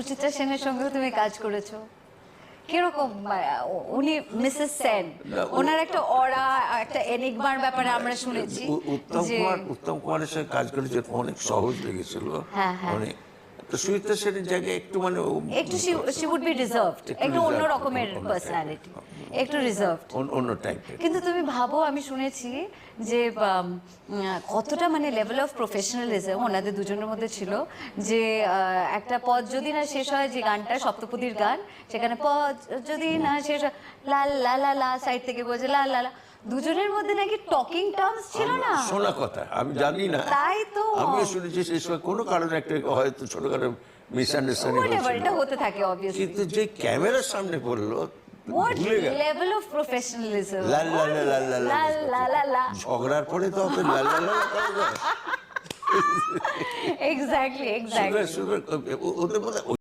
সুচিত্রা সেনের সঙ্গেও তুমি কাজ করেছো, কিরকম উনি মিসেস সেন, ওনার একটা অরা, একটা এনিগমার ব্যাপারে আমরা শুনেছি যে উত্তম কুমারের সঙ্গে কাজ করেছে অনেক সহজ লেগেছিল। হ্যাঁ, হ্যাঁ। মানে সুচিত্রা সেনের জায়গায় একটু মানে একটু শি উড বি রিজার্ভড, একটু অন্য রকমের পার্সোনালিটি, একটু রিজার্ভড, অন্য টাইপের। কিন্তু তুমি ভাবো, আমি শুনেছি যে কতটা মানে লেভেল অফ প্রফেশনালিজম ওনাদের দুজনের মধ্যে ছিল, যে একটা পদ যদি না শেষ হয়, যে গানটা সপ্তপদীর গান, সেখানে পদ যদি না শেষ হয়, লা লা লা লা সাইড থেকে বলছে লা লা লা, দুজনের মধ্যে নাকি টকিং টার্মস ছিল না, শোনা কথা আমি জানি না, তাই তো আমিও শুনেছি সেই সময় কোনো কারণে একটা হয়তো ছোটখাটো মিসআন্ডারস্ট্যান্ডিং whatever, এটা হয়েছিল, হতে থাকে অবভিয়াসলি, কিন্তু যে ক্যামেরার সামনে পড়লো what ভুলে গেল। level of professionalism, লা লা লা লা লা লা লা লা লা লা, ঝগড়ার পরে তো অত লা লা লা লা করা যায়? exactly ওদের মধ্যে